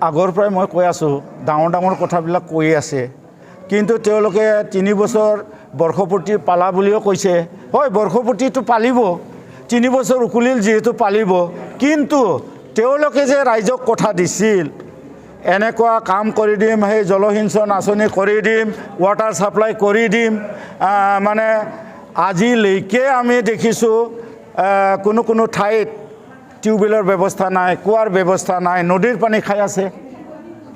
আগৰ পৰাই মই কৈ আছোঁ ডাঙৰ ডাঙৰ কথাবিলাক কৈ আছে কিন্তু তেওঁলোকে 3 বছৰ বৰ্ষপূৰ্তি পালা বুলিও কৈছে হয় বৰ্ষপূৰ্তিটো পালিব 3 বছৰ উকুলিল যিহেতু পালিব কিন্তু তেওঁলোকে যে ৰাইজক কথা দিছিল এনেকুৱা কাম কৰি দিম সেই জলসিঞ্চন আঁচনি কৰি দিম ৱাটাৰ সাপ্লাই কৰি দিম মানে আজিলৈকে আমি দেখিছোঁ কোনো ঠাইত টিউবৱেলৰ ব্যৱস্থা নাই কুৱাৰ ব্যৱস্থা নাই নদীৰ পানী খাই আছে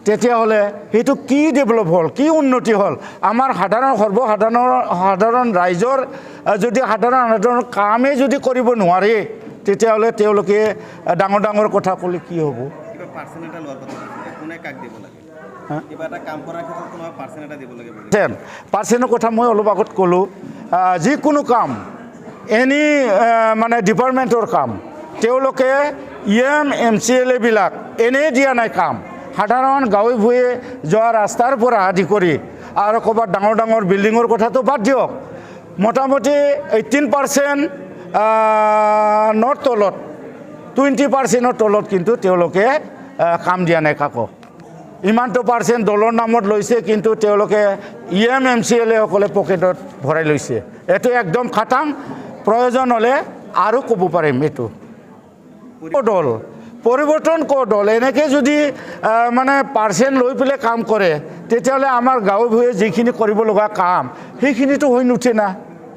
তেতিয়াহ'লে সেইটো কি ডেভেলপ হ'ল কি উন্নতি হ'ল আমাৰ সাধাৰণ ৰাইজৰ যদি সাধাৰণ কামেই যদি কৰিব নোৱাৰে তেতিয়াহ'লে তেওঁলোকে ডাঙৰ ডাঙৰ কথা ক'লে কি হ'ব পাৰ্চেণ্টৰ কথা মই অলপ আগত ক'লোঁ যিকোনো কাম এনি মানে ডিপাৰ্টমেণ্টৰ কাম তেওঁলোকে MCLA বিলাক এনেই দিয়া নাই কাম সাধাৰণ গাঁৱে ভূঞে যোৱা ৰাস্তাৰ পৰা আদি কৰি আৰু ক'ৰবাত ডাঙৰ ডাঙৰ বিল্ডিঙৰ কথাটো বাদ দিয়ক মোটামুটি 18% নৰ তলত 20%ৰ তলত কিন্তু তেওঁলোকে কাম দিয়া নাই কাকো ইমানটো পাৰ্চেণ্ট দলৰ নামত লৈছে কিন্তু তেওঁলোকে MCLA সকলে পকেটত ভৰাই লৈছে এইটো একদম খাটাং প্ৰয়োজন হ'লে আৰু ক'ব পাৰিম এইটো দল পৰিৱৰ্তন দল এনেকৈ যদি মানে পাৰ্চেণ্ট লৈ পেলাই কাম কৰে তেতিয়াহ'লে আমাৰ গাঁৱে ভূঞে যিখিনি কৰিব লগা কাম সেইখিনিতো হৈ নুঠে না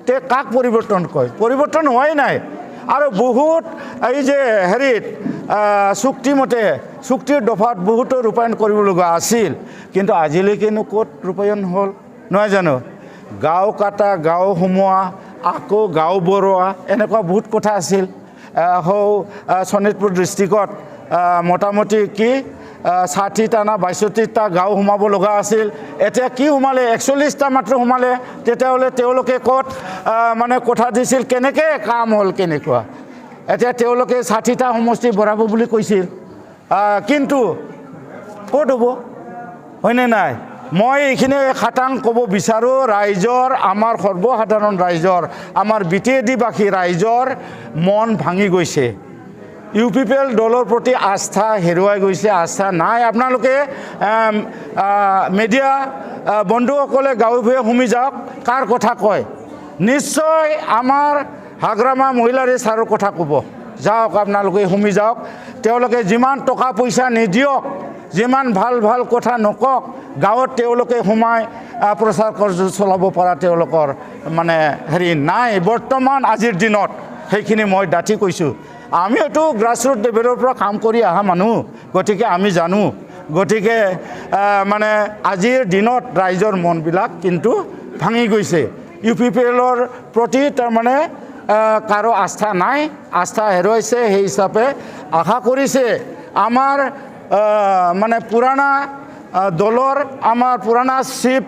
তে কাক পৰিৱৰ্তন কয় পৰিৱৰ্তন হোৱাই নাই আৰু বহুত এই যে হেৰিত চুক্তিমতে চুক্তিৰ দফাত বহুতো ৰূপায়ণ কৰিব লগা আছিল কিন্তু আজিলৈকেনো ক'ত ৰূপায়ণ হ'ল নহয় জানো গাঁও কাটা গাঁও সোমোৱা আকৌ গাঁও বৰোৱা এনেকুৱা বহুত কথা আছিল শোণিতপুৰ ডিষ্ট্ৰিক্টত মোটামুটি কি 60টা না 62টা গাঁও সোমাব লগা আছিল এতিয়া কি সোমালে 41টা মাত্ৰ সোমালে তেতিয়াহ'লে তেওঁলোকে ক'ত মানে কথা দিছিল কেনেকৈ কাম হ'ল কেনেকুৱা এতিয়া তেওঁলোকে 60টা সমষ্টি বঢ়াব বুলি কৈছিল কিন্তু ক'ত হ'ব হয়নে নাই মই এইখিনি খাটাং ক'ব বিচাৰোঁ ৰাইজৰ আমাৰ সৰ্বসাধাৰণ ৰাইজৰ আমাৰ বিটিএডিবাসী ৰাইজৰ মন ভাঙি গৈছে UPPL দলৰ প্ৰতি আস্থা হেৰুৱাই গৈছে আস্থা নাই আপোনালোকে মিডিয়া বন্ধুসকলে গাঁৱে ভূঞে সুমি যাওক কাৰ কথা কয় নিশ্চয় আমাৰ হাগ্ৰামা মহিলাৰী ছাৰৰ কথা ক'ব যাওক আপোনালোকে সুমি যাওক তেওঁলোকে যিমান টকা পইচা নিদিয়ক যিমান ভাল কথা নকওক গাঁৱত তেওঁলোকে সোমাই প্ৰচাৰ কাৰ্য চলাব পৰা তেওঁলোকৰ মানে হেৰি নাই বৰ্তমান আজিৰ দিনত সেইখিনি মই ডাঠি কৈছোঁ আমি এইটো গ্ৰাছৰুট লেভেলৰ পৰা কাম কৰি অহা মানুহ গতিকে আমি জানো গতিকে মানে আজিৰ দিনত ৰাইজৰ মনবিলাক কিন্তু ভাঙি গৈছে UPPLৰ প্ৰতি তাৰমানে কাৰো আস্থা নাই আস্থা হেৰুৱাইছে সেই হিচাপে আশা কৰিছে আমাৰ মানে পুৰণা দলৰ আমাৰ পুৰণা চিফ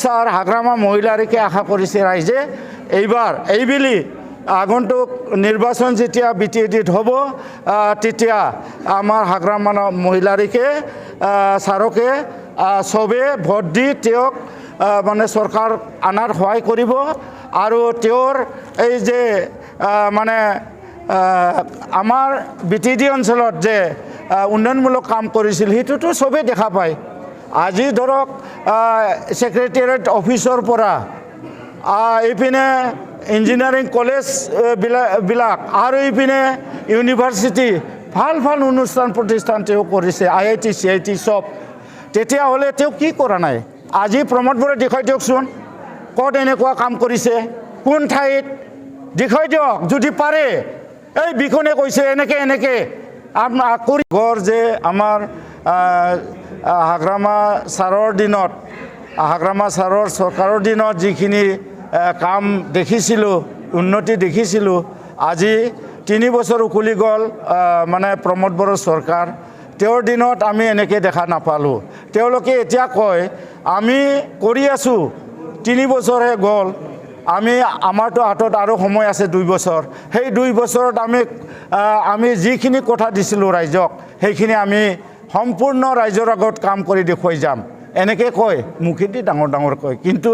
ছাৰ হাগ্ৰামা মহিলাৰীকে আশা কৰিছে ৰাইজে এইবেলি আগন্তুক নিৰ্বাচন যেতিয়া BTEDত হ'ব তেতিয়া আমাৰ হাগ্ৰামা মহিলাৰীকে ছাৰকে চবে ভোট দি তেওঁক মানে চৰকাৰ আনাৰ সহায় কৰিব আৰু তেওঁৰ এই যে মানে আমাৰ BTED অঞ্চলত যে উন্নয়নমূলক কাম কৰিছিল সেইটোতো চবেই দেখা পায় আজি ধৰক ছেক্ৰেটেৰিয়েট অফিচৰ পৰা এইপিনে ইঞ্জিনিয়াৰিং কলেজ বিলাক আৰু এইপিনে ইউনিভাৰ্চিটি ভাল অনুষ্ঠান প্ৰতিষ্ঠান তেওঁ কৰিছে IIT CIT চব তেতিয়াহ'লে তেওঁ কি কৰা নাই আজি প্ৰমোদ বৰাই দেখুৱাই দিয়কচোন ক'ত এনেকুৱা কাম কৰিছে কোন ঠাইত দেখুৱাই দিয়ক যদি পাৰে এই বিখনে কৈছে এনেকৈ কৰি গড় যে আমাৰ হাগ্ৰামা ছাৰৰ দিনত হাগ্ৰামা ছাৰৰ চৰকাৰৰ দিনত যিখিনি কাম দেখিছিলোঁ উন্নতি দেখিছিলোঁ আজি 3 বছৰ উকলি গ'ল মানে প্ৰমোদ বড়োৰ চৰকাৰ তেওঁৰ দিনত আমি এনেকৈ দেখা নাপালোঁ তেওঁলোকে এতিয়া কয় আমি কৰি আছোঁ 3 বছৰহে গ'ল আমাৰতো হাতত আৰু সময় আছে 2 বছৰ সেই 2 বছৰত আমি যিখিনি কথা দিছিলোঁ ৰাইজক সেইখিনি আমি সম্পূৰ্ণ ৰাইজৰ আগত কাম কৰি দেখুৱাই যাম এনেকৈ কয় মুখেদি ডাঙৰ কয় কিন্তু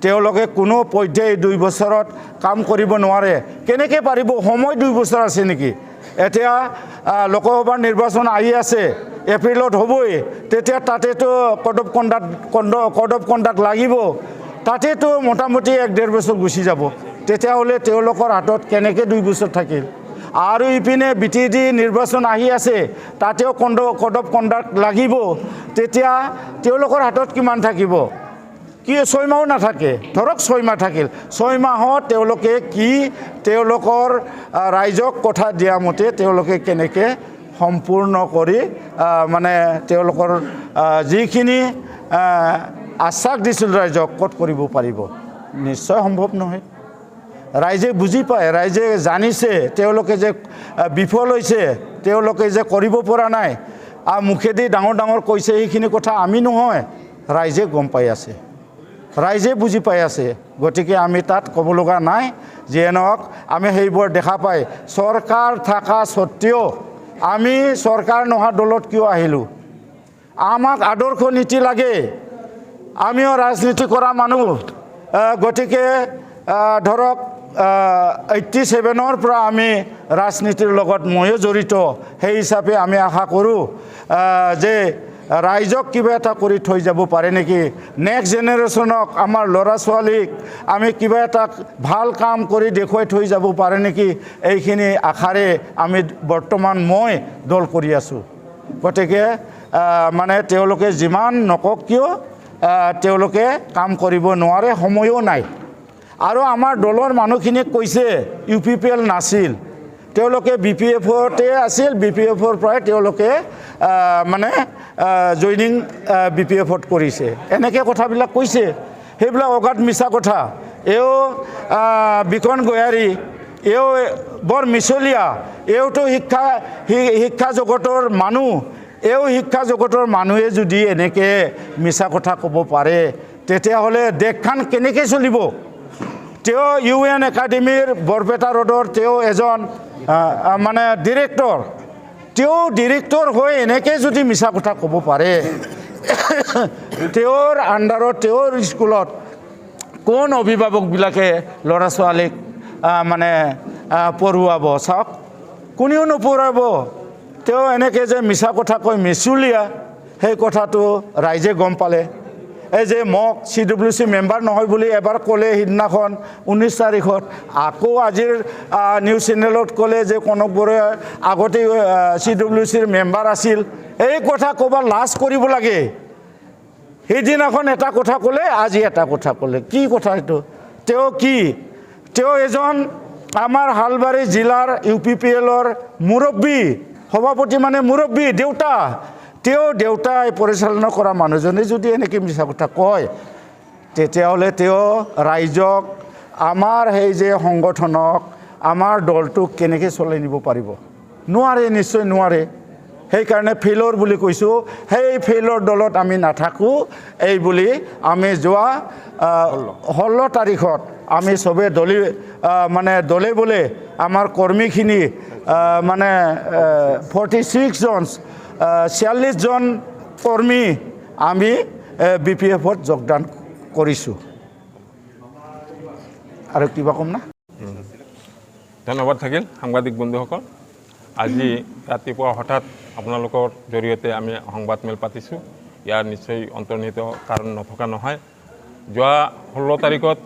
তেওঁলোকে কোনো পৰ্যায়ে 2 বছৰত কাম কৰিব নোৱাৰে কেনেকৈ পাৰিব সময় 2 বছৰ আছে নেকি এতিয়া লোকসভাৰ নিৰ্বাচন আহি আছে, এপ্ৰিলত হ'বই, তেতিয়া তাতেতো কোড অফ কণ্ডাক্ট লাগিব, তাতেতো মোটামুটি 1-1.5 বছৰ গুচি যাব। তেতিয়াহ'লে তেওঁলোকৰ হাতত কেনেকৈ 2 বছৰ থাকিল? আৰু ইপিনে BTD নিৰ্বাচন আহি আছে, তাতেও কোড অফ কণ্ডাক্ট লাগিব, তেতিয়া তেওঁলোকৰ হাতত কিমান থাকিব? কি 6 মাহো নাথাকে, ধৰক 6 মাহ থাকিল, 6 মাহত তেওঁলোকে কি তেওঁলোকৰ ৰাইজক কথা দিয়া মতে তেওঁলোকে কেনেকৈ সম্পূৰ্ণ কৰি মানে তেওঁলোকৰ যিখিনি আশ্বাস দিছিল ৰাইজক ক'ত কৰিব পাৰিব? নিশ্চয় সম্ভৱ নহয়। ৰাইজে বুজি পায়, ৰাইজে জানিছে তেওঁলোকে যে বিফল হৈছে, তেওঁলোকে যে কৰিব পৰা নাই, আৰু মুখেদি ডাঙৰ ডাঙৰ কৈছে, সেইখিনি কথা আমি নহয়, ৰাইজে গম পাই আছে, ৰাইজে বুজি পাই আছে। গতিকে আমি তাত ক'ব লগা নাই। যিয়ে নহওক আমি সেইবোৰ দেখা পাই চৰকাৰ থকা স্বত্তেও আমি চৰকাৰ নোহোৱা দলত কিয় আহিলোঁ? আমাক আদৰ্শ নীতি লাগে, আমিও ৰাজনীতি কৰা মানুহ। গতিকে ধৰক 87ৰ পৰা আমি ৰাজনীতিৰ লগত ময়ো জড়িত, সেই হিচাপে আমি আশা কৰোঁ যে ৰাইজক কিবা এটা কৰি থৈ যাব পাৰে নেকি, নেক্সট জেনেৰেশ্যনক, আমাৰ ল'ৰা ছোৱালীক আমি কিবা এটা ভাল কাম কৰি দেখুৱাই থৈ যাব পাৰে নেকি, এইখিনি আশাৰে আমি বৰ্তমান মই দল কৰি আছোঁ। গতিকে মানে তেওঁলোকে যিমান নকওক কিয় তেওঁলোকে কাম কৰিব নোৱাৰে, সময়ো নাই। আৰু আমাৰ দলৰ মানুহখিনিক কৈছে UPPL নাছিল, তেওঁলোকে BPFতে আছিল, BPFৰ পৰাই তেওঁলোকে মানে জইনিং BPFত কৰিছে, এনেকৈ কথাবিলাক কৈছে। সেইবিলাক অগাধ মিছা কথা। এও বিকন গয়াৰী, এও বৰ মিছলীয়া, এওতো শিক্ষা জগতৰ মানুহ, এও শিক্ষা জগতৰ মানুহে যদি এনেকৈ মিছা কথা ক'ব পাৰে, তেতিয়াহ'লে দেশখন কেনেকৈ চলিব? তেওঁ UN একাডেমীৰ বৰপেটা ৰোডৰ তেওঁ এজন মানে ডিৰেক্টৰ, তেওঁ ডিৰেক্টৰ হৈ এনেকৈ যদি মিছা কথা ক'ব পাৰে, তেওঁৰ আণ্ডাৰত তেওঁৰ স্কুলত কোন অভিভাৱকবিলাকে ল'ৰা ছোৱালীক মানে পঢ়ুৱাব? চাওক, কোনেও নপঢ়াব। তেওঁ এনেকৈ যে মিছা কথা কৈ মিছলীয়া, সেই কথাটো ৰাইজে গম পালে। এই যে মোক CWC মেম্বাৰ নহয় বুলি এবাৰ ক'লে সিদিনাখন 19 তাৰিখত, আকৌ আজিৰ নিউজ চেনেলত ক'লে যে কনক বৰুৱা আগতে CWCৰ মেম্বাৰ আছিল। এই কথা ক'বা লাজ কৰিব লাগে। সেইদিনাখন এটা কথা ক'লে, আজি এটা কথা ক'লে, কি কথা এইটো? তেওঁ এজন আমাৰ হালবাৰী জিলাৰ UPPLৰ মুৰব্বী, সভাপতি মানে মুৰব্বী, দেউতা। তেওঁ দেউতাই পৰিচালনা কৰা মানুহজনে যদি এনেকৈ মিছা কথা কয়, তেতিয়াহ'লে তেওঁ ৰাইজক, আমাৰ সেই যে সংগঠনক, আমাৰ দলটোক কেনেকৈ চলাই নিব পাৰিব? নোৱাৰে, নিশ্চয় নোৱাৰে। সেইকাৰণে ফেইলৰ বুলি কৈছোঁ, সেই ফেইলৰ দলত আমি নাথাকোঁ এই বুলি আমি যোৱা 16 তাৰিখত আমি চবে দলে বোলে আমাৰ কৰ্মীখিনি মানে 46 জন কৰ্মী আমি BPFত যোগদান কৰিছোঁ। আৰু কিবা কম না? ধন্যবাদ থাকিল সাংবাদিক বন্ধুসকল। আজি ৰাতিপুৱা হঠাৎ আপোনালোকৰ জৰিয়তে আমি সংবাদমেল পাতিছোঁ। ইয়াৰ নিশ্চয় অন্তৰ্নিহিত কাৰণ নথকা নহয়। যোৱা 16 তাৰিখত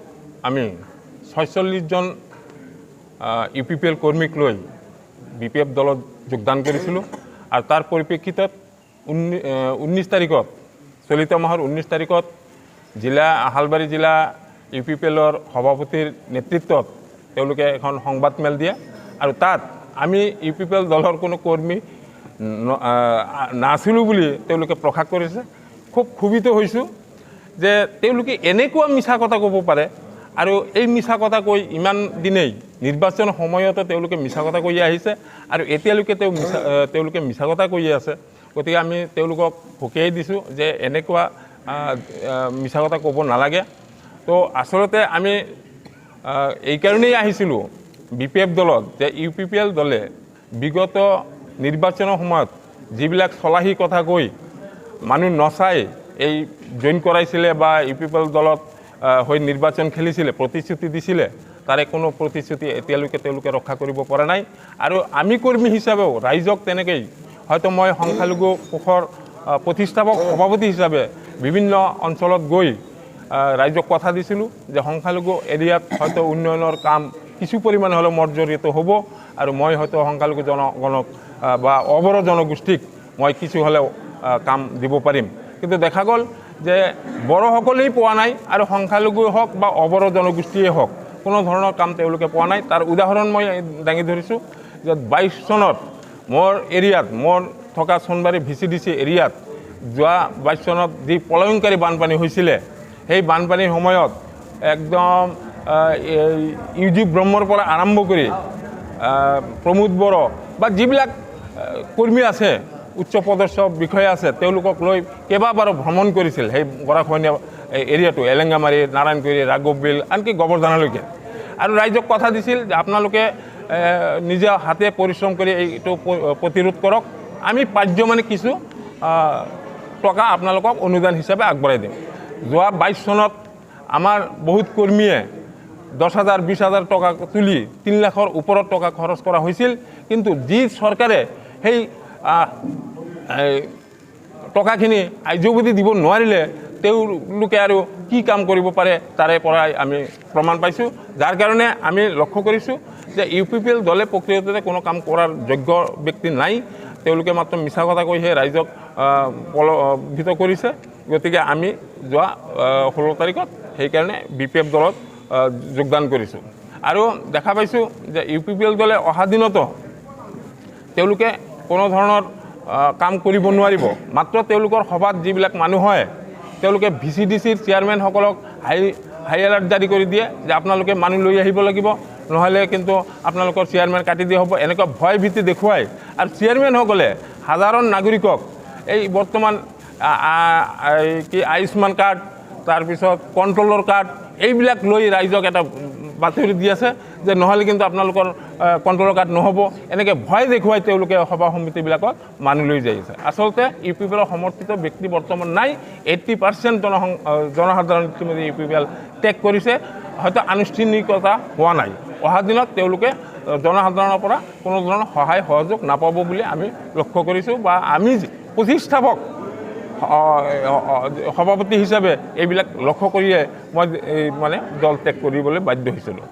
আমি 46 জন UPPL কৰ্মীক লৈ BPF দলত যোগদান কৰিছিলোঁ। আৰু তাৰ পৰিপ্ৰেক্ষিতত 19 তাৰিখত, চলিত মাহৰ 19 তাৰিখত হালবাৰী জিলা UPPLৰ সভাপতিৰ নেতৃত্বত তেওঁলোকে এখন সংবাদমেল দিয়ে। আৰু তাত আমি UPPL দলৰ কোনো কৰ্মী নাছিলোঁ বুলি তেওঁলোকে প্ৰকাশ কৰিছে। খুব ক্ষোভিত হৈছোঁ যে তেওঁলোকে এনেকুৱা মিছা কথা ক'ব পাৰে, আৰু এই মিছা কথা কৈ ইমান দিনেই নিৰ্বাচন সময়তো তেওঁলোকে মিছা কথা কৈ আহিছে, আৰু এতিয়ালৈকে তেওঁলোকে মিছা কথা কৈ আছে। গতিকে আমি তেওঁলোকক সকীয়াই দিছোঁ যে এনেকুৱা মিছা কথা ক'ব নালাগে। তো আচলতে আমি এইকাৰণেই আহিছিলোঁ BPF দলত যে UPPL দলে বিগত নিৰ্বাচনৰ সময়ত যিবিলাক চলাহী কথা কৈ মানুহ নচাই এই জইন কৰাইছিলে বা UPPL দলত হৈ নিৰ্বাচন খেলিছিলে, প্ৰতিশ্ৰুতি দিছিলে, তাৰে কোনো প্ৰতিশ্ৰুতি এতিয়ালৈকে তেওঁলোকে ৰক্ষা কৰিব পৰা নাই। আৰু আমি কৰ্মী হিচাপেও ৰাইজক তেনেকৈ হয়তো মই সংখ্যালঘু কোষৰ প্ৰতিষ্ঠাপক সভাপতি হিচাপে বিভিন্ন অঞ্চলত গৈ ৰাইজক কথা দিছিলোঁ যে সংখ্যালঘু এৰিয়াত হয়তো উন্নয়নৰ কাম কিছু পৰিমাণে হ'লেও মোৰ জৰিয়তে হ'ব, আৰু মই হয়তো সংখ্যালঘু জনগণক বা অৱৰ জনগোষ্ঠীক মই কিছু হ'লেও কাম দিব পাৰিম। কিন্তু দেখা গ'ল যে বড়োসকলেই পোৱা নাই, আৰু সংখ্যালঘুৱে হওক বা অৱৰ জনগোষ্ঠীয়ে হওক কোনো ধৰণৰ কাম তেওঁলোকে পোৱা নাই। তাৰ উদাহৰণ মই দাঙি ধৰিছোঁ যে 22 চনত মোৰ এৰিয়াত, মোৰ থকা সোণবাৰী VCDC এৰিয়াত যোৱা 22 চনত যি প্ৰলয়ংকাৰী বানপানী হৈছিলে, সেই বানপানীৰ সময়ত একদম UG ব্ৰহ্মৰ পৰা আৰম্ভ কৰি প্ৰমোদ বড়ো বা যিবিলাক কৰ্মী আছে, উচ্চ পদস্থ বিষয়া আছে, তেওঁলোকক লৈ কেইবাবাৰো ভ্ৰমণ কৰিছিল সেই গৰাখহনীয়া এৰিয়াটো, এলেংগামাৰী, নাৰায়ণকুৰি, ৰাঘৱবিল, আনকি গোবৰ্ধনলৈকে। আৰু ৰাইজক কথা দিছিল যে আপোনালোকে নিজে হাতে পৰিশ্ৰম কৰি এইটো প্ৰতিৰোধ কৰক, আমি পাৰ্য মানে কিছু টকা আপোনালোকক অনুদান হিচাপে আগবঢ়াই দিম। যোৱা 22 চনত আমাৰ বহুত কৰ্মীয়ে 10,000 20,000 টকা তুলি 3 লাখৰ ওপৰত টকা খৰচ কৰা হৈছিল। কিন্তু যি চৰকাৰে সেই টকাখিনি আৰ্যভূতি দিব নোৱাৰিলে, তেওঁলোকে আৰু কি কাম কৰিব পাৰে তাৰে পৰাই আমি প্ৰমাণ পাইছোঁ। যাৰ কাৰণে আমি লক্ষ্য কৰিছোঁ যে UPPL দলে প্ৰকৃততে কোনো কাম কৰাৰ যোগ্য ব্যক্তি নাই, তেওঁলোকে মাত্ৰ মিছা কথা কৈহে ৰাইজক প্ৰলোভিত কৰিছে। গতিকে আমি যোৱা 16 তাৰিখত সেইকাৰণে BPF দলত যোগদান কৰিছোঁ। আৰু দেখা পাইছোঁ যে UPPL দলে অহা দিনতো তেওঁলোকে কোনো ধৰণৰ কাম কৰিব নোৱাৰিব। মাত্ৰ তেওঁলোকৰ সভাত যিবিলাক মানুহ হয়, তেওঁলোকে VCDCৰ চেয়াৰমেনসকলক হাই এলাৰ্ট জাৰি কৰি দিয়ে যে আপোনালোকে মানুহ লৈ আহিব লাগিব, নহ'লে কিন্তু আপোনালোকৰ চেয়াৰমেন কাটি দিয়া হ'ব, এনেকুৱা ভয় ভীতি দেখুৱাই। আৰু চেয়াৰমেনসকলে সাধাৰণ নাগৰিকক এই বৰ্তমান কি আয়ুষ্মান কাৰ্ড, তাৰপিছত কণ্ট্ৰলৰ কাৰ্ড, এইবিলাক লৈ ৰাইজক এটা বাতৰি দি আছে যে নহ'লে কিন্তু আপোনালোকৰ কণ্ট্ৰলৰ কাৰ্ড নহ'ব, এনেকৈ ভয় দেখুৱাই তেওঁলোকে সভা সমিতিবিলাকত মানুহ লৈ যাই আছে। আচলতে UPPL সমৰ্থিত ব্যক্তি বৰ্তমান নাই। 80% জনসাধাৰণ ইতিমধ্যে UPPL ত্যাগ কৰিছে, হয়তো আনুষ্ঠানিকতা হোৱা নাই। অহা দিনত তেওঁলোকে জনসাধাৰণৰ পৰা কোনো ধৰণৰ সহায় সহযোগ নাপাব বুলি আমি লক্ষ্য কৰিছোঁ, বা আমি প্ৰতিষ্ঠাপক সভাপতি হিচাপে এইবিলাক লক্ষ্য কৰিয়ে মই মানে দল ত্যাগ কৰিবলৈ বাধ্য হৈছিলোঁ।